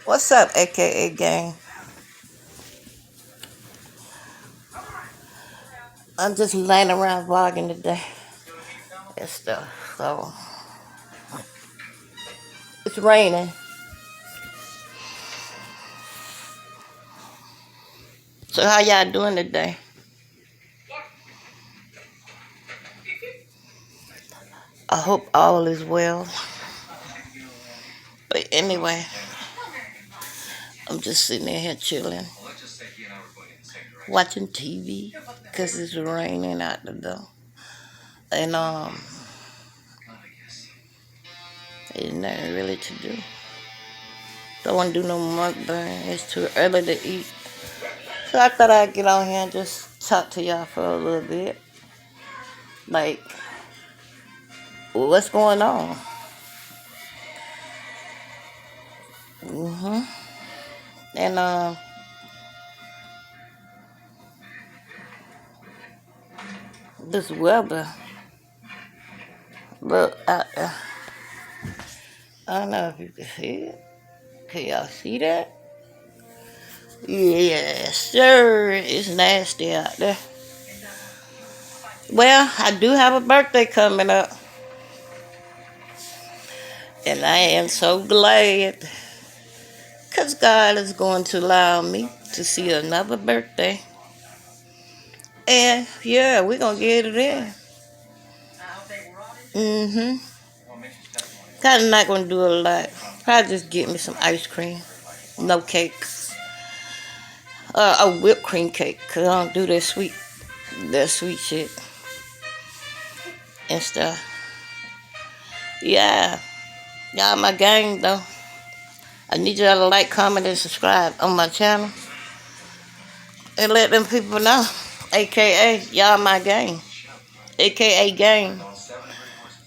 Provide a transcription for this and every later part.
What's up, AKA gang? I'm just laying around vlogging today and stuff. So it's raining. So how y'all doing today? I hope all is well. But anyway, I'm just sitting in here chilling, watching TV because it's raining out the door. And there's nothing really to do. Don't want to do no mukbang. It's too early to eat. So I thought I'd get on here and just talk to y'all for a little bit. Like, what's going on? hmm And this weather, look, I don't know if you can see it. Can y'all see that? Yes, sir. It's nasty out there. Well, I do have a birthday coming up. And I am so glad. Because God is going to allow me to see another birthday. And, yeah, we're going to get it in. Kind of not going to do a lot. Probably just get me some ice cream. No cakes. A whipped cream cake. Because I don't do that sweet shit and stuff. Yeah. Y'all my gang, though. I need y'all to like, comment, and subscribe on my channel. And let them people know. AKA, y'all my gang. AKA gang.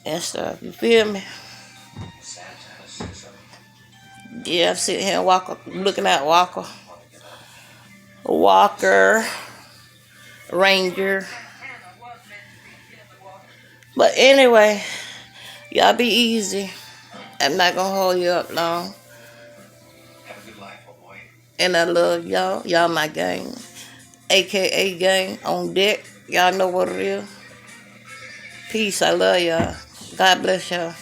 And stuff. You feel me? Yeah, I'm sitting here looking at Walker, Ranger. But anyway, y'all be easy. I'm not going to hold you up long. And I love y'all. Y'all my gang. AKA gang on deck. Y'all know what it is. Peace. I love y'all. God bless y'all.